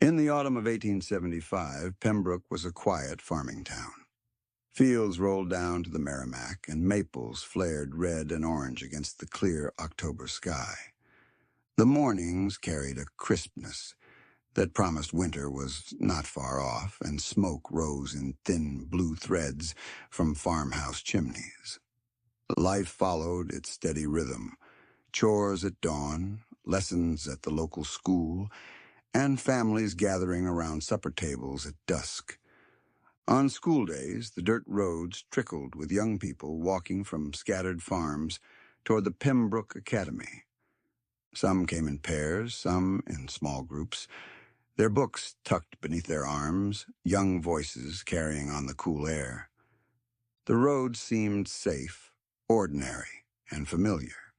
In the autumn of 1875, Pembroke was a quiet farming town. Fields rolled down to the Merrimack, and maples flared red and orange against the clear October sky. The mornings carried a crispness that promised winter was not far off, and smoke rose in thin blue threads from farmhouse chimneys. Life followed its steady rhythm: chores at dawn, lessons at the local school, and families gathering around supper tables at dusk. On school days, the dirt roads trickled with young people walking from scattered farms toward the Pembroke Academy. Some came in pairs, some in small groups, their books tucked beneath their arms, young voices carrying on the cool air. The road seemed safe, ordinary, and familiar.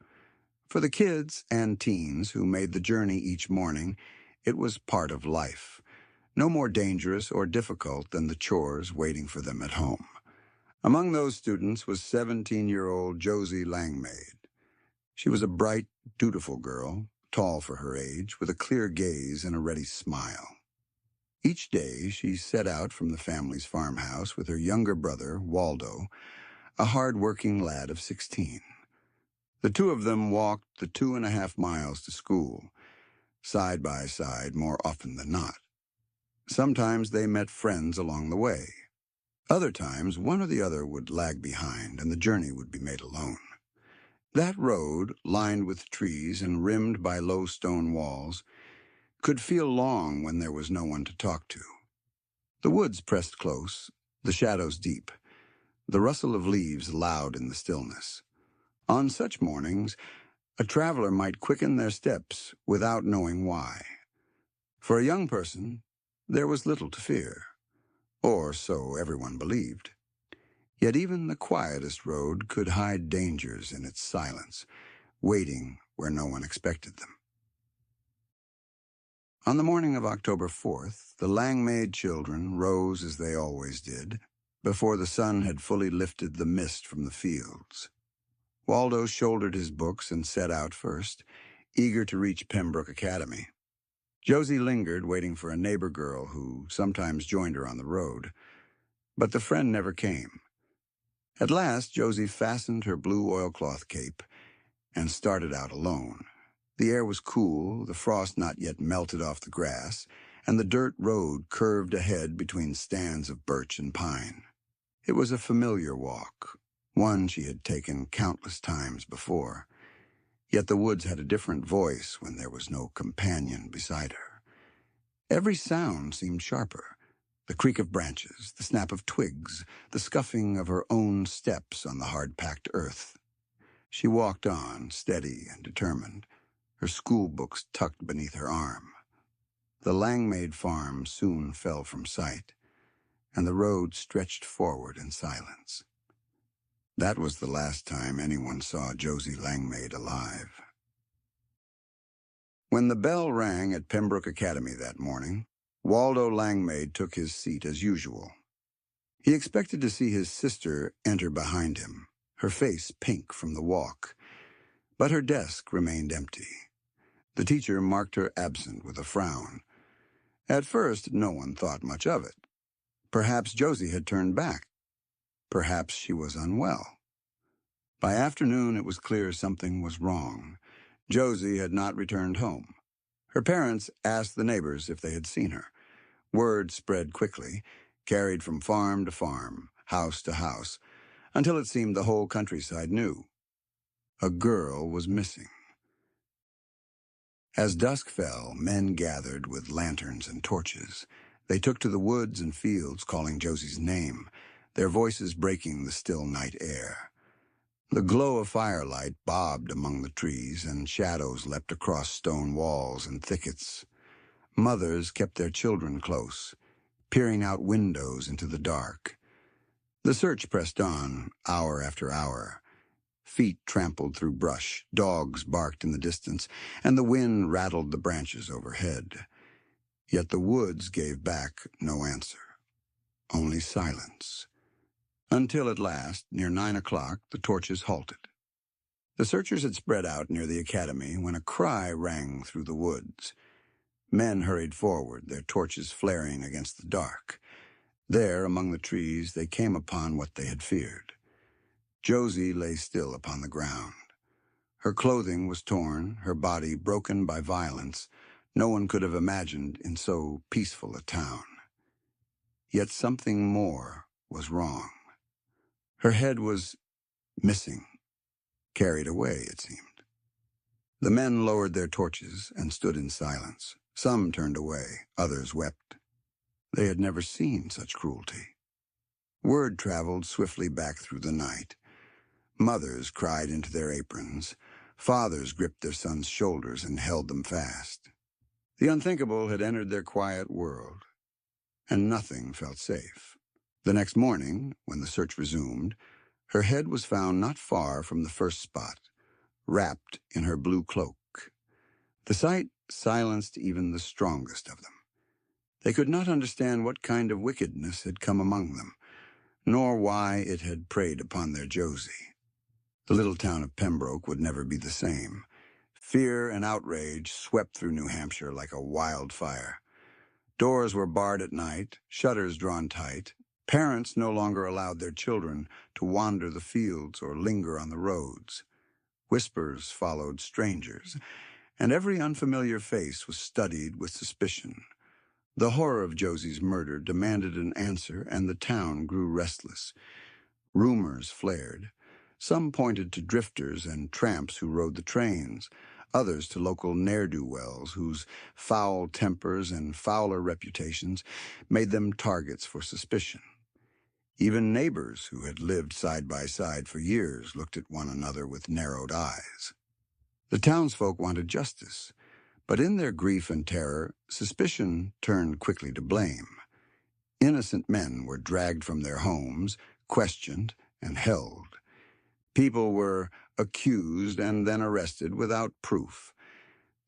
For the kids and teens who made the journey each morning, it was part of life, no more dangerous or difficult than the chores waiting for them at home. Among those students was 17-year-old Josie Langmaid. She was a bright, dutiful girl, tall for her age, with a clear gaze and a ready smile. Each day she set out from the family's farmhouse with her younger brother, Waldo, a hard-working lad of 16. The two of them walked the 2.5 miles to school, side by side more often than not. Sometimes they met friends along the way. Other times, one or the other would lag behind, and the journey would be made alone. That road, lined with trees and rimmed by low stone walls, could feel long when there was no one to talk to. The woods pressed close, the shadows deep, the rustle of leaves loud in the stillness. On such mornings, a traveler might quicken their steps without knowing why. For a young person, there was little to fear, or so everyone believed. Yet even the quietest road could hide dangers in its silence, waiting where no one expected them. On the morning of October 4th, the Langmaid children rose as they always did, before the sun had fully lifted the mist from the fields. Waldo shouldered his books and set out first, eager to reach Pembroke Academy. Josie lingered, waiting for a neighbor girl who sometimes joined her on the road, but the friend never came. At last, Josie fastened her blue oilcloth cape and started out alone. The air was cool, the frost not yet melted off the grass, and the dirt road curved ahead between stands of birch and pine. It was a familiar walk, one she had taken countless times before. Yet the woods had a different voice when there was no companion beside her. Every sound seemed sharper: the creak of branches, the snap of twigs, the scuffing of her own steps on the hard-packed earth. She walked on, steady and determined, her school books tucked beneath her arm. The Langmaid farm soon fell from sight, and the road stretched forward in silence. That was the last time anyone saw Josie Langmaid alive. When the bell rang at Pembroke Academy that morning, Waldo Langmaid took his seat as usual. He expected to see his sister enter behind him, her face pink from the walk, but her desk remained empty. The teacher marked her absent with a frown. At first, no one thought much of it. Perhaps Josie had turned back. Perhaps she was unwell. By afternoon, it was clear something was wrong. Josie had not returned home. Her parents asked the neighbors if they had seen her. Word spread quickly, carried from farm to farm, house to house, until it seemed the whole countryside knew. A girl was missing. As dusk fell, men gathered with lanterns and torches. They took to the woods and fields calling Josie's name, their voices breaking the still night air. The glow of firelight bobbed among the trees, and shadows leapt across stone walls and thickets. Mothers kept their children close, peering out windows into the dark. The search pressed on, hour after hour. Feet trampled through brush, dogs barked in the distance, and the wind rattled the branches overhead. Yet the woods gave back no answer, only silence. Until at last, near 9 o'clock, the torches halted. The searchers had spread out near the academy when a cry rang through the woods. Men hurried forward, their torches flaring against the dark. There, among the trees, they came upon what they had feared. Josie lay still upon the ground. Her clothing was torn, her body broken by violence no one could have imagined in so peaceful a town. Yet something more was wrong. Her head was missing, carried away, it seemed. The men lowered their torches and stood in silence. Some turned away, others wept. They had never seen such cruelty. Word traveled swiftly back through the night. Mothers cried into their aprons. Fathers gripped their sons' shoulders and held them fast. The unthinkable had entered their quiet world, and nothing felt safe. The next morning, when the search resumed, her head was found not far from the first spot, wrapped in her blue cloak. The sight silenced even the strongest of them. They could not understand what kind of wickedness had come among them, nor why it had preyed upon their Josie. The little town of Pembroke would never be the same. Fear and outrage swept through New Hampshire like a wildfire. Doors were barred at night, shutters drawn tight. Parents no longer allowed their children to wander the fields or linger on the roads. Whispers followed strangers, and every unfamiliar face was studied with suspicion. The horror of Josie's murder demanded an answer, and the town grew restless. Rumors flared. Some pointed to drifters and tramps who rode the trains, others to local ne'er-do-wells whose foul tempers and fouler reputations made them targets for suspicion. Even neighbors who had lived side by side for years looked at one another with narrowed eyes. The townsfolk wanted justice, but in their grief and terror, suspicion turned quickly to blame. Innocent men were dragged from their homes, questioned, and held. People were accused and then arrested without proof.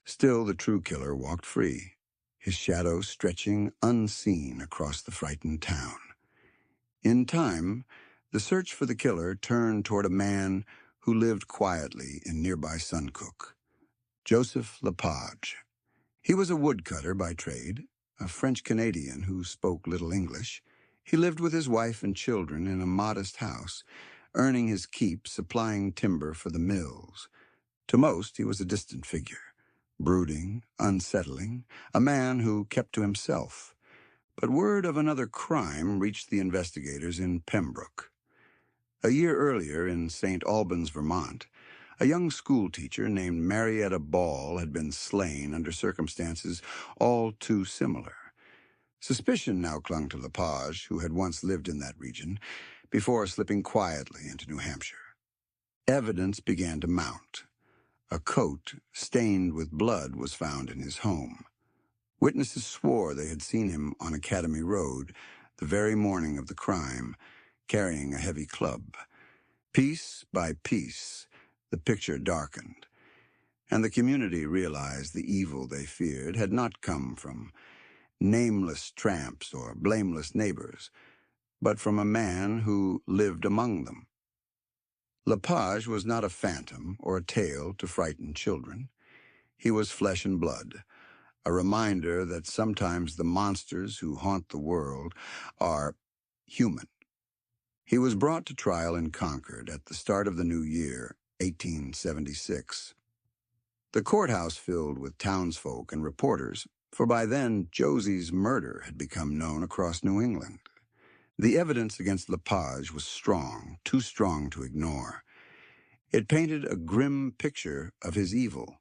Still, the true killer walked free, his shadow stretching unseen across the frightened town. In time, the search for the killer turned toward a man who lived quietly in nearby Suncook, Joseph Lepage. He was a woodcutter by trade, a French-Canadian who spoke little English. He lived with his wife and children in a modest house, earning his keep supplying timber for the mills. To most, he was a distant figure, brooding, unsettling, a man who kept to himself. But word of another crime reached the investigators in Pembroke. A year earlier, in St. Albans, Vermont, a young schoolteacher named Marietta Ball had been slain under circumstances all too similar. Suspicion now clung to Lepage, who had once lived in that region, before slipping quietly into New Hampshire. Evidence began to mount. A coat stained with blood was found in his home. Witnesses swore they had seen him on Academy Road the very morning of the crime, carrying a heavy club. Piece by piece, the picture darkened, and the community realized the evil they feared had not come from nameless tramps or blameless neighbors, but from a man who lived among them. Lepage was not a phantom or a tale to frighten children. He was flesh and blood, a reminder that sometimes the monsters who haunt the world are human. He was brought to trial in Concord at the start of the new year, 1876. The courthouse filled with townsfolk and reporters, for by then Josie's murder had become known across New England. The evidence against Lepage was strong, too strong to ignore. It painted a grim picture of his evil.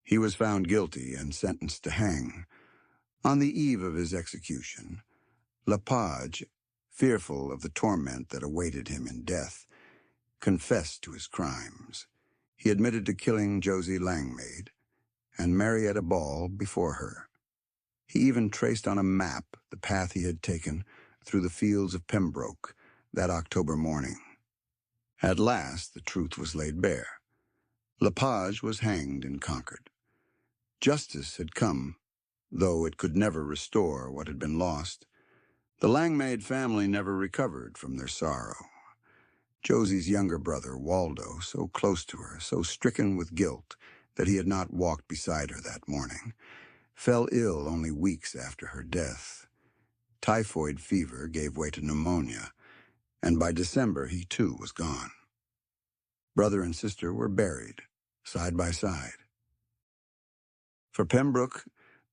He was found guilty and sentenced to hang. On the eve of his execution, Lepage, fearful of the torment that awaited him in death, confessed to his crimes. He admitted to killing Josie Langmaid and Marietta Ball before her. He even traced on a map the path he had taken through the fields of Pembroke that October morning. At last, the truth was laid bare. Lepage was hanged in Concord. Justice had come, though it could never restore what had been lost. The Langmaid family never recovered from their sorrow. Josie's younger brother, Waldo, so close to her, so stricken with guilt that he had not walked beside her that morning, fell ill only weeks after her death. Typhoid fever gave way to pneumonia, and by December he too was gone. Brother and sister were buried, side by side. For Pembroke,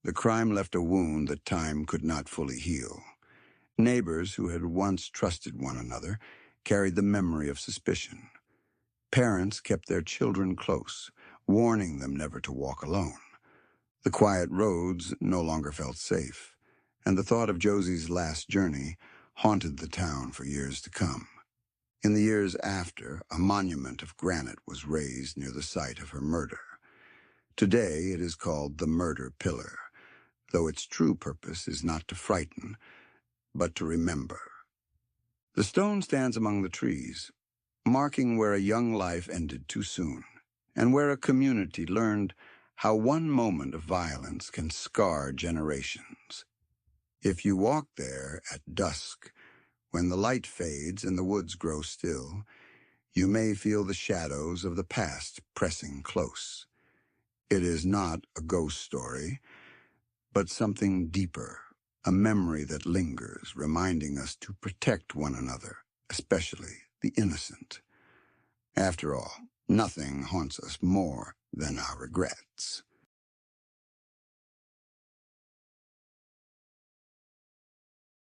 the crime left a wound that time could not fully heal. Neighbors who had once trusted one another carried the memory of suspicion. Parents kept their children close, warning them never to walk alone. The quiet roads no longer felt safe, and the thought of Josie's last journey haunted the town for years to come. In the years after, a monument of granite was raised near the site of her murder. Today it is called the Murder Pillar, though its true purpose is not to frighten, but to remember. The stone stands among the trees, marking where a young life ended too soon, and where a community learned how one moment of violence can scar generations. If you walk there at dusk, when the light fades and the woods grow still, you may feel the shadows of the past pressing close. It is not a ghost story, but something deeper, a memory that lingers, reminding us to protect one another, especially the innocent. After all, nothing haunts us more than our regrets.